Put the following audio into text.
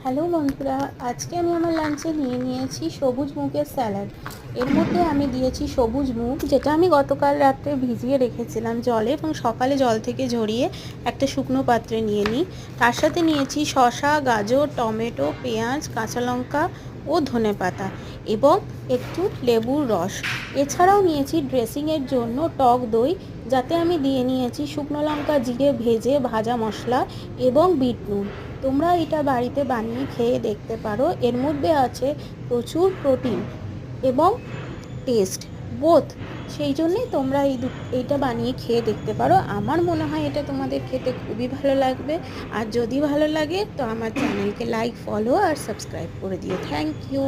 Hello বন্ধুরা, আজকে আমি আমার লাঞ্চে নিয়েছি সবুজ মুগের স্যালাড। এর মধ্যে আমি দিয়েছি সবুজ মুগ, যেটা আমি গতকাল রাত্রে ভিজিয়ে রেখেছিলাম জলে, এবং সকালে জল থেকে ঝরিয়ে একটা শুকনো পাত্রে নিয়ে নিই। তার সাথে নিয়েছি শসা, গাজর, টমেটো, পেঁয়াজ, কাঁচা লঙ্কা ও ধনেপাতা এবং একটু লেবুর রস। এছাড়াও নিয়েছি ড্রেসিংয়ের জন্য টক দই, যাতে আমি দিয়ে নিয়েছি শুকনো লঙ্কা, জিরে ভেজে ভাজা মশলা এবং বিট নুন। তোমরা এটা বাড়িতে বানিয়ে খেয়ে দেখতে পারো। এর মধ্যে আছে প্রচুর প্রোটিন এবং টেস্ট বোথ। সেই জন্যেই তোমরা এইটা বানিয়ে খেয়ে দেখতে পারো। আমার মনে হয় এটা তোমাদের খেতে খুবই ভালো লাগবে। আর যদি ভালো লাগে তো আমার চ্যানেলকে লাইক, ফলো আর সাবস্ক্রাইব করে দিও। Thank you.